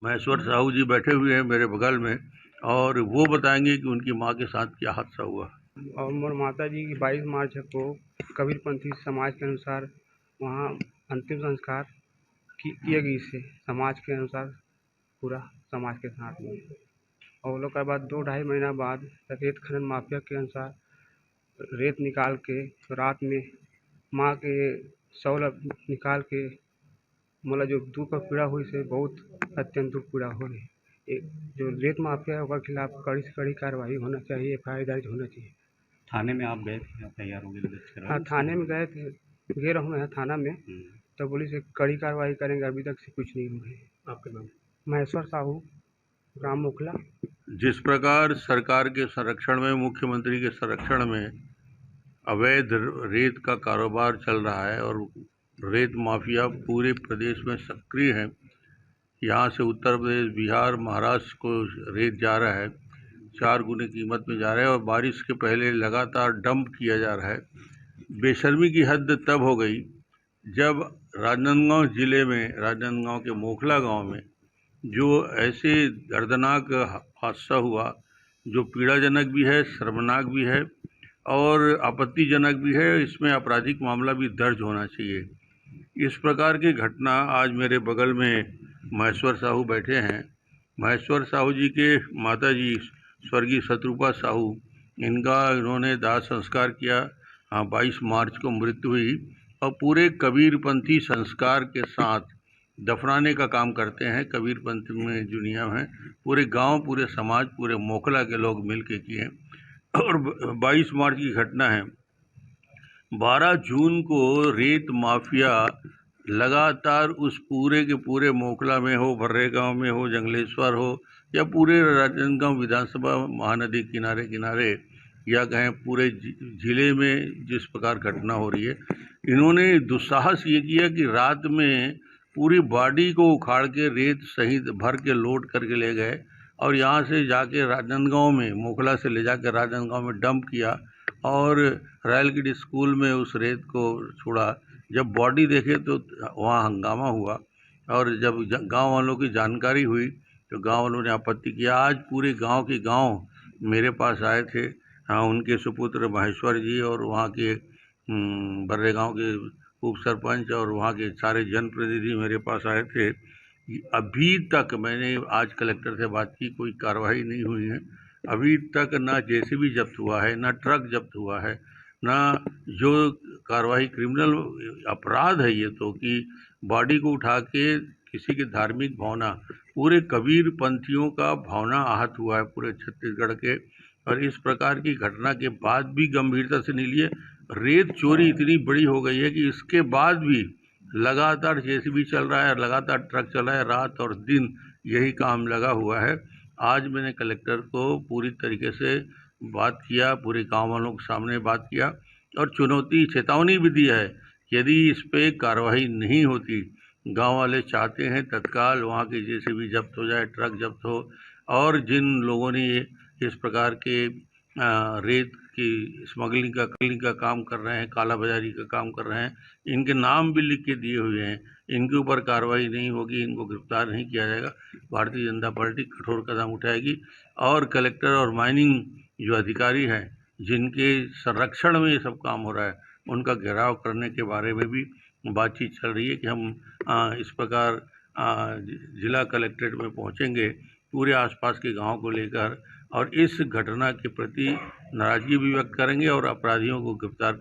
महेश्वर साहू जी बैठे हुए हैं मेरे बगल में और वो बताएंगे कि उनकी माँ के साथ क्या हादसा हुआ। और मोर माता जी की 22 मार्च को कबीरपंथी समाज के अनुसार वहाँ अंतिम संस्कार किए गई से समाज के अनुसार पूरा समाज के साथ में। और वो लोग के बाद 2-2.5 महीना बाद रेत खनन माफिया के अनुसार रेत निकाल के रात में माँ के शव निकाल के मतलब जो दुख और पीड़ा हुई से बहुत अत्यंत दुख पीड़ा हो रही। जो रेत माफिया है उसके खिलाफ कड़ी से कड़ी कार्रवाई होना चाहिए, FIR दर्ज होना चाहिए। थाने में आप गए थे, FIR वगैरह दर्ज हाँ, कराया? थाने में गए थे, गए रहूँ मैं थाना में, तो पुलिस एक कड़ी कार्रवाई करेंगे। अभी तक से कुछ नहीं हुआ है। आपके नाम? महेश्वर साहू, ग्राम मोखला। जिस प्रकार सरकार के संरक्षण में, मुख्यमंत्री के संरक्षण में अवैध रेत का कारोबार चल रहा है और रेत माफिया पूरे प्रदेश में सक्रिय है। यहाँ से उत्तर प्रदेश, बिहार, महाराष्ट्र को रेत जा रहा है, 4 गुने कीमत में जा रहा है और बारिश के पहले लगातार डंप किया जा रहा है। बेशर्मी की हद तब हो गई जब राजनांदगांव जिले में, राजनांदगांव के मोखला गांव में जो ऐसे दर्दनाक हादसा हुआ, जो पीड़ाजनक भी है, शर्मनाक भी है और आपत्तिजनक भी है। इसमें आपराधिक मामला भी दर्ज होना चाहिए। इस प्रकार की घटना, आज मेरे बगल में महेश्वर साहू बैठे हैं। महेश्वर साहू जी के माता जी स्वर्गीय शत्रुपा साहू, इन्होंने दाह संस्कार किया। 22 मार्च को मृत्यु हुई और पूरे कबीरपंथी संस्कार के साथ दफनाने का काम करते हैं। कबीरपंथ में जो नियम है, पूरे गांव, पूरे समाज, पूरे मोखला के लोग मिल के किए और 22 मार्च की घटना है। 12 जून को रेत माफिया लगातार उस पूरे के पूरे मोखला में हो, भर्रे गांव में हो, जंगलेश्वर हो या पूरे राजनांदगांव विधानसभा महानदी किनारे किनारे या कहें पूरे जिले में जिस प्रकार घटना हो रही है, इन्होंने दुस्साहस ये किया कि रात में पूरी बॉडी को उखाड़ के रेत सहित भर के लोड करके ले गए और यहाँ से जाके राजनांदगांव में, मोखला से ले जाकर राजनांदगांव में डंप किया और रायलगढ़ स्कूल में उस रेत को छोड़ा। जब बॉडी देखे तो वहाँ हंगामा हुआ और जब गांव वालों की जानकारी हुई तो गांव वालों ने आपत्ति किया। आज पूरे गांव के गांव मेरे पास आए थे। हाँ, उनके सुपुत्र महेश्वर जी और वहाँ के बर्रे गांव के उप सरपंच और वहाँ के सारे जनप्रतिनिधि मेरे पास आए थे। अभी तक मैंने आज कलेक्टर से बात की, कोई कार्रवाई नहीं हुई है। अभी तक ना JCB जब्त हुआ है, ना ट्रक जब्त हुआ है, ना जो कार्रवाई क्रिमिनल अपराध है ये तो कि बॉडी को उठा के किसी की धार्मिक भावना, पूरे कबीर पंथियों का भावना आहत हुआ है पूरे छत्तीसगढ़ के। और इस प्रकार की घटना के बाद भी गंभीरता से नहीं लिए। रेत चोरी इतनी बड़ी हो गई है कि इसके बाद भी लगातार JCB चल रहा है, लगातार ट्रक चल रहा है, रात और दिन यही काम लगा हुआ है। आज मैंने कलेक्टर को पूरी तरीके से बात किया, पूरे गांव वालों के सामने बात किया और चेतावनी भी दी है। यदि इस पे कार्रवाई नहीं होती, गांव वाले चाहते हैं तत्काल वहां की JCB जब्त हो जाए, ट्रक जब्त हो और जिन लोगों ने इस प्रकार के रेत की स्मगलिंग का काम कर रहे हैं, काला बाजारी का काम कर रहे हैं, इनके नाम भी लिख के दिए हुए हैं। इनके ऊपर कार्रवाई नहीं होगी, इनको गिरफ्तार नहीं किया जाएगा, भारतीय जनता पार्टी कठोर कदम उठाएगी। और कलेक्टर और माइनिंग जो अधिकारी हैं जिनके संरक्षण में ये सब काम हो रहा है, उनका घेराव करने के बारे में भी बातचीत चल रही है कि हम इस प्रकार जिला कलेक्ट्रेट में पहुंचेंगे पूरे आसपास के गांव को लेकर और इस घटना के प्रति नाराजगी भी व्यक्त करेंगे और अपराधियों को गिरफ्तार